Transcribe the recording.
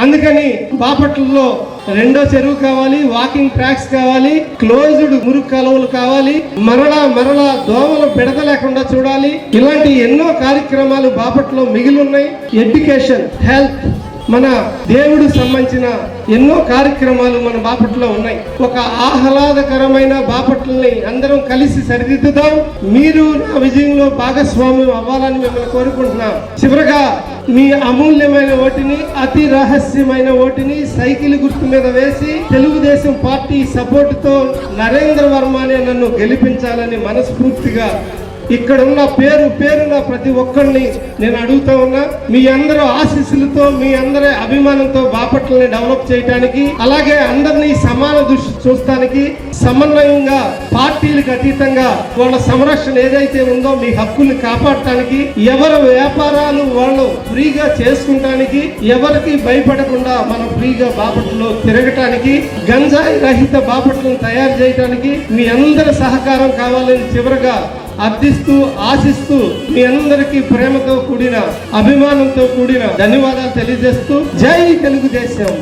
అందుకని బాపట్లలో రెండో చెరువు కావాలి, వాకింగ్ ట్రాక్స్ కావాలి, క్లోజ్డ్ మురుగు కాలువలు కావాలి, మరలా దోమలు బెడద లేకుండా చూడాలి. ఇలాంటి ఎన్నో కార్యక్రమాలు బాపట్లో మిగిలి ఉన్నాయి. ఎడ్యుకేషన్, హెల్త్, మన దేవుడు సంబంధించిన ఎన్నో కార్యక్రమాలు మన బాపట్లో ఉన్నాయి. ఒక ఆహ్లాదకరమైన బాపట్లని అందరం కలిసి సరిదిద్దుదాం. మీరు నా విజయంలో భాగస్వామ్యం అవ్వాలని మిమ్మల్ని కోరుకుంటున్నా. చివరగా మీ అమూల్యమైన ఓటుని, అతి రహస్యమైన ఓటుని సైకిల్ గుర్తు మీద వేసి తెలుగుదేశం పార్టీ సపోర్టుతో నరేంద్ర వర్మ అనే నన్ను గెలిపించాలని మనస్ఫూర్తిగా ఇక్కడ ఉన్న పేరున ప్రతి ఒక్కరిని నేను అడుగుతా ఉన్నా. మీ అందరూ ఆశీస్సులతో, మీ అందరి అభిమానంతో బాపట్లని డెవలప్ చేయడానికి, అలాగే అందరినీ సమాన దృష్టి చూస్తానికి, సమన్వయంగా పార్టీలకు అతీతంగా వాళ్ళ సంరక్షణ ఏదైతే ఉందో మీ హక్కుల్ని కాపాడటానికి, ఎవరి వ్యాపారాలు వాళ్ళు ఫ్రీగా చేసుకుంటానికి, ఎవరికి భయపడకుండా మనం ఫ్రీగా బాపట్లలో తిరగటానికి, గంజాయి రహిత బాపట్లను తయారు చేయడానికి మీ అందరి సహకారం కావాలని చివరగా అర్థిస్తూ, ఆశిస్తూ మీ అందరికీ ప్రేమతో కూడిన, అభిమానంతో కూడిన ధన్యవాదాలు తెలియజేస్తూ జై తెలుగుదేశం.